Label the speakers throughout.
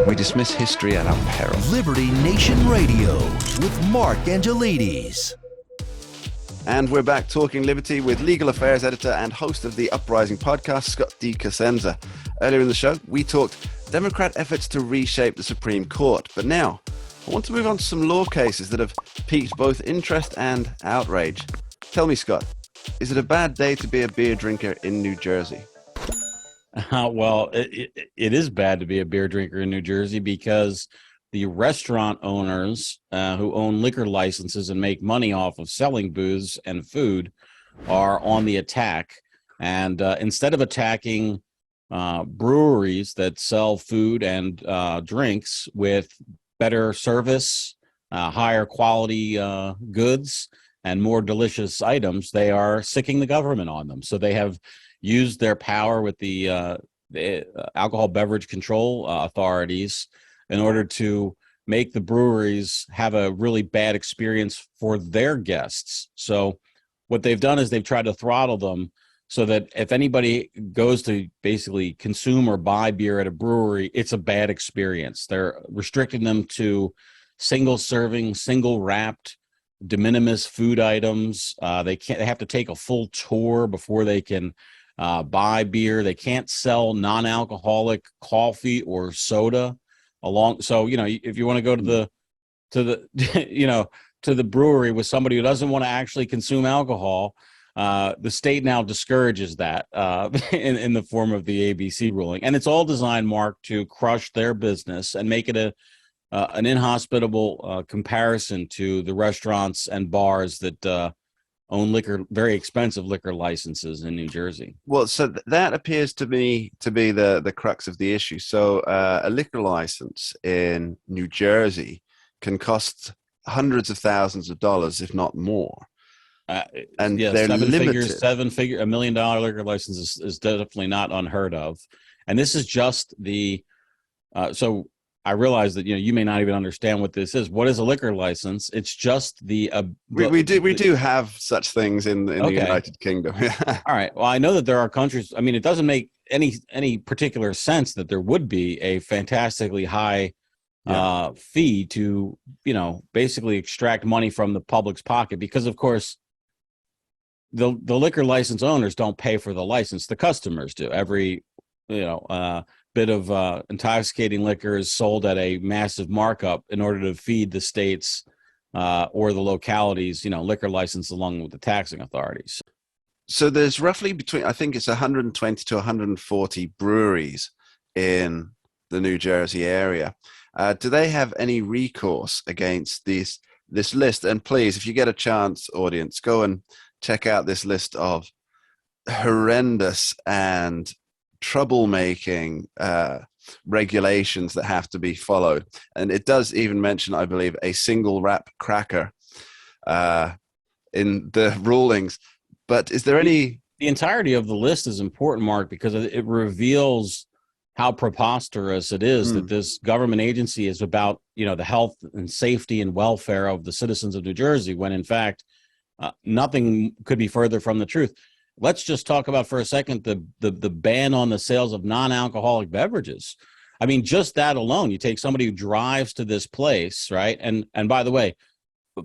Speaker 1: We dismiss history at our peril.
Speaker 2: Liberty Nation Radio with Mark Angelides.
Speaker 1: And we're back talking liberty with legal affairs editor and host of the Uprising podcast, Scott D Cosenza. Earlier in the show, we talked Democrat efforts to reshape the Supreme Court. But now, I want to move on to some law cases that have piqued both interest and outrage. Tell me, Scott, is it a bad day to be a beer drinker in New Jersey?
Speaker 3: Well, it is bad to be a beer drinker in New Jersey because the restaurant owners who own liquor licenses and make money off of selling booze and food are on the attack. And instead of attacking breweries that sell food and drinks with better service, higher quality goods, and more delicious items, they are sicking the government on them. So they have used their power with the alcohol beverage control authorities in order to make the breweries have a really bad experience for their guests. So what they've done is they've tried to throttle them so that if anybody goes to basically consume or buy beer at a brewery, it's a bad experience. They're restricting them to single serving, single wrapped, de minimis food items. They have to take a full tour before they can buy beer. They can't sell non-alcoholic coffee or soda along. So, if you want to go to the brewery with somebody who doesn't want to actually consume alcohol, the state now discourages that in the form of the ABC ruling. And it's all designed, Mark, to crush their business and make it an inhospitable comparison to the restaurants and bars that own very expensive liquor licenses in New Jersey.
Speaker 1: Well, so that appears to me to be the crux of the issue. So a liquor license in New Jersey can cost hundreds of thousands of dollars, if not more. And they're limited.
Speaker 3: $1 million liquor license is definitely not unheard of. And this is just so I realize that you may not even understand what this is. What is a liquor license? It's just
Speaker 1: we do have such things in the United Kingdom.
Speaker 3: All right. Well, I know that there are countries. I mean, it doesn't make any particular sense that there would be a fantastically high fee to basically extract money from the public's pocket, because of course the liquor license owners don't pay for the license. The customers do. Every bit of intoxicating liquor is sold at a massive markup in order to feed the states or the localities, liquor license along with the taxing authorities.
Speaker 1: So there's roughly between, I think it's 120 to 140 breweries in the New Jersey area. Do they have any recourse against this list? And please, if you get a chance, audience, go and check out this list of horrendous and troublemaking regulations that have to be followed. And it does even mention, I believe, a single wrap cracker in the rulings. But is there any...
Speaker 3: The entirety of the list is important, Mark, because it reveals how preposterous it is that this government agency is about, the health and safety and welfare of the citizens of New Jersey, when in fact, nothing could be further from the truth. Let's just talk about for a second the ban on the sales of non-alcoholic beverages. I mean, just that alone, you take somebody who drives to this place, right? And by the way,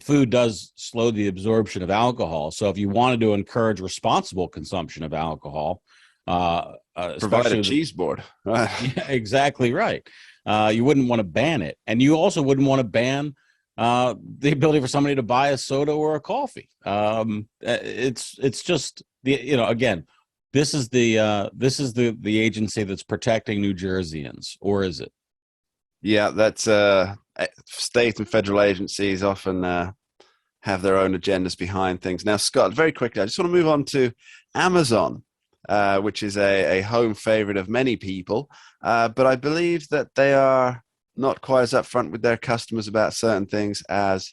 Speaker 3: food does slow the absorption of alcohol. So if you wanted to encourage responsible consumption of alcohol,
Speaker 1: provide a cheese board.
Speaker 3: Yeah, exactly right. You wouldn't want to ban it. And you also wouldn't want to ban the ability for somebody to buy a soda or a coffee. It's just again, this is the agency that's protecting New Jerseyans, or is it?
Speaker 1: Yeah, that's state and federal agencies often have their own agendas behind things. Now, Scott, very quickly, I just want to move on to Amazon, which is a home favorite of many people, but I believe that they are not quite as upfront with their customers about certain things as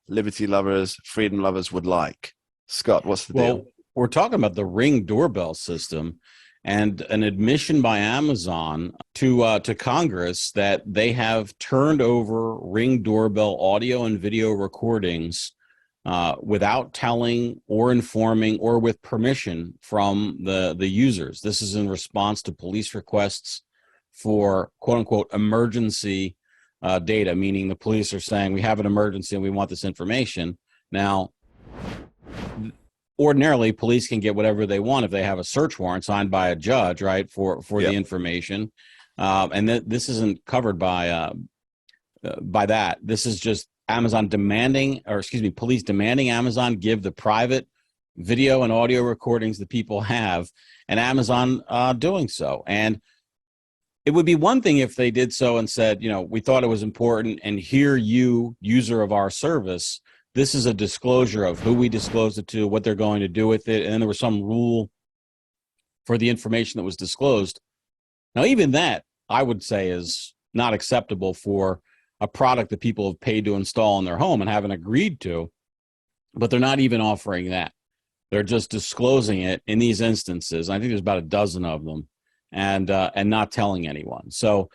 Speaker 1: liberty lovers, freedom lovers would like. Scott, what's the deal?
Speaker 3: We're talking about the Ring doorbell system and an admission by Amazon to Congress that they have turned over Ring doorbell audio and video recordings without telling or informing or with permission from the users. This is in response to police requests for quote unquote emergency data, meaning the police are saying we have an emergency and we want this information. Now, ordinarily, police can get whatever they want if they have a search warrant signed by a judge, right, for the information. And this isn't covered by that. This is just Amazon police demanding Amazon give the private video and audio recordings that people have, and Amazon doing so. And it would be one thing if they did so and said, we thought it was important, and here you, user of our service, this is a disclosure of who we disclosed it to, what they're going to do with it, and then there was some rule for the information that was disclosed. Now, even that, I would say, is not acceptable for a product that people have paid to install in their home and haven't agreed to, but they're not even offering that. They're just disclosing it in these instances. I think there's about a dozen of them, and not telling anyone. So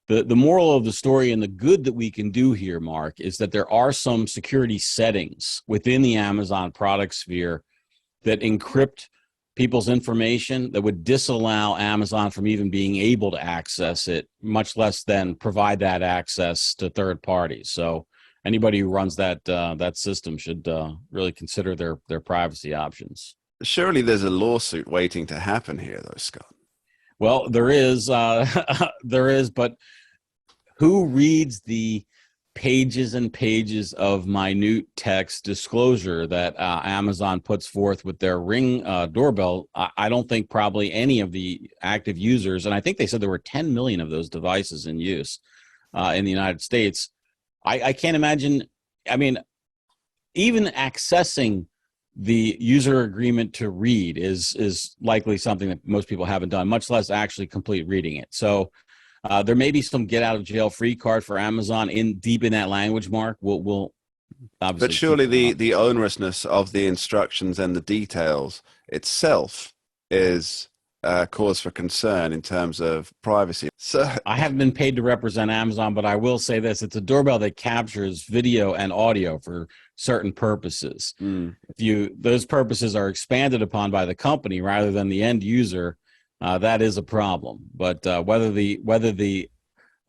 Speaker 3: the moral of the story and the good that we can do here, Mark, is that there are some security settings within the Amazon product sphere that encrypt people's information, that would disallow Amazon from even being able to access it, much less than provide that access to third parties. So anybody who runs that system should really consider their privacy options.
Speaker 1: Surely there's a lawsuit waiting to happen here, though, Scott.
Speaker 3: Well, there is, but who reads the pages and pages of minute text disclosure that Amazon puts forth with their Ring doorbell? I don't think probably any of the active users, and I think they said there were 10 million of those devices in use in the United States. I can't imagine, even accessing the user agreement to read is likely something that most people haven't done, much less actually complete reading it. So there may be some get out of jail free card for Amazon deep in that language, Mark. We'll obviously.
Speaker 1: But surely the onerousness of the instructions and the details itself is cause for concern in terms of privacy. So
Speaker 3: I haven't been paid to represent Amazon, but I will say this: it's a doorbell that captures video and audio for certain purposes. If those purposes are expanded upon by the company rather than the end user, that is a problem. But whether the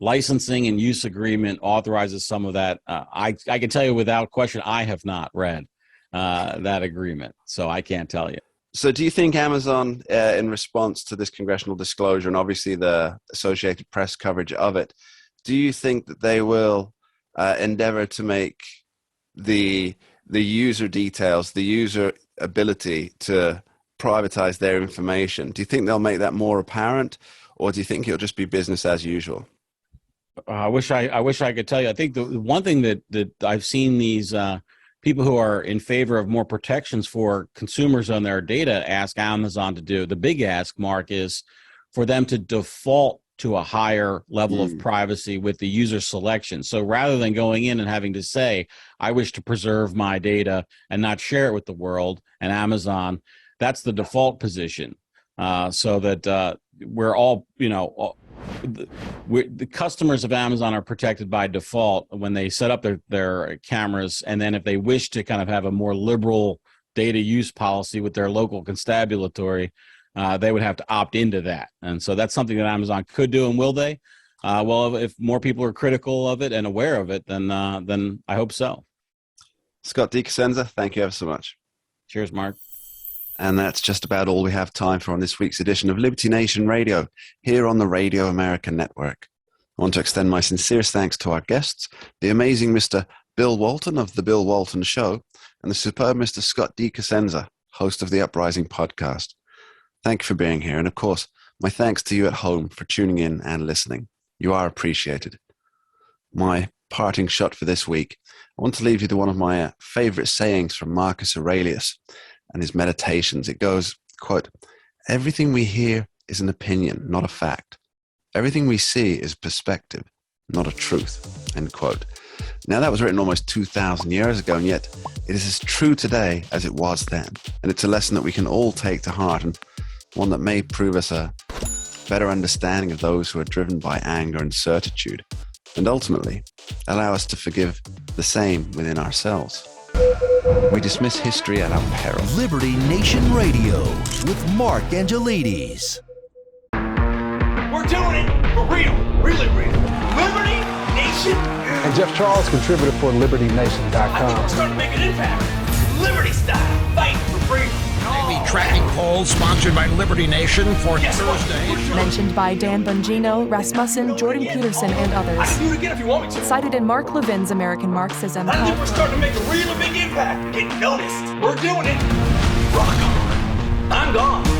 Speaker 3: licensing and use agreement authorizes some of that, I can tell you without question, I have not read that agreement, so I can't tell you.
Speaker 1: So do you think Amazon, in response to this congressional disclosure and obviously the Associated Press coverage of it, do you think that they will endeavor to make the user details, the user ability to privatize their information, do you think they'll make that more apparent, or do you think it'll just be business as usual?
Speaker 3: I wish I could tell you. I think the one thing that I've seen these people who are in favor of more protections for consumers on their data ask Amazon to do, the big ask, Mark, is for them to default to a higher level of privacy with the user selection. So rather than going in and having to say, I wish to preserve my data and not share it with the world and Amazon, that's the default position. So that we're all, the customers of Amazon are protected by default when they set up their cameras. And then if they wish to kind of have a more liberal data use policy with their local constabulary, they would have to opt into that. And so that's something that Amazon could do. And will they? Well, if more people are critical of it and aware of it, then I hope so.
Speaker 1: Scott D Cosenza, thank you ever so much.
Speaker 3: Cheers, Mark.
Speaker 1: And that's just about all we have time for on this week's edition of Liberty Nation Radio, here on the Radio American Network. I want to extend my sincerest thanks to our guests, the amazing Mr. Bill Walton of The Bill Walton Show, and the superb Mr. Scott D Cosenza, host of the Uprising podcast. Thank you for being here. And of course, my thanks to you at home for tuning in and listening. You are appreciated. My parting shot for this week, I want to leave you to one of my favorite sayings from Marcus Aurelius and his meditations. It goes, quote, "Everything we hear is an opinion, not a fact. Everything we see is perspective, not a truth," end quote. Now, that was written almost 2,000 years ago, and yet it is as true today as it was then. And it's a lesson that we can all take to heart, and one that may prove us a better understanding of those who are driven by anger and certitude, and ultimately allow us to forgive the same within ourselves. We dismiss history at our peril.
Speaker 2: Liberty Nation Radio with Mark Angelides.
Speaker 4: We're doing it! For real, really real. Liberty Nation.
Speaker 5: And Jeff Charles, contributor for LibertyNation.com.
Speaker 4: I think we're starting to make an impact. Liberty style, fighting for freedom.
Speaker 6: The tracking poll sponsored by Liberty Nation for Thursday.
Speaker 7: Mentioned by Dan Bongino, Rasmussen, Jordan Peterson, and
Speaker 4: I can
Speaker 7: others.
Speaker 4: do it again if you want me to.
Speaker 7: Cited in Mark Levin's American Marxism.
Speaker 4: I think we're starting to make a real big impact. Getting noticed. We're doing it. Rock on. I'm gone.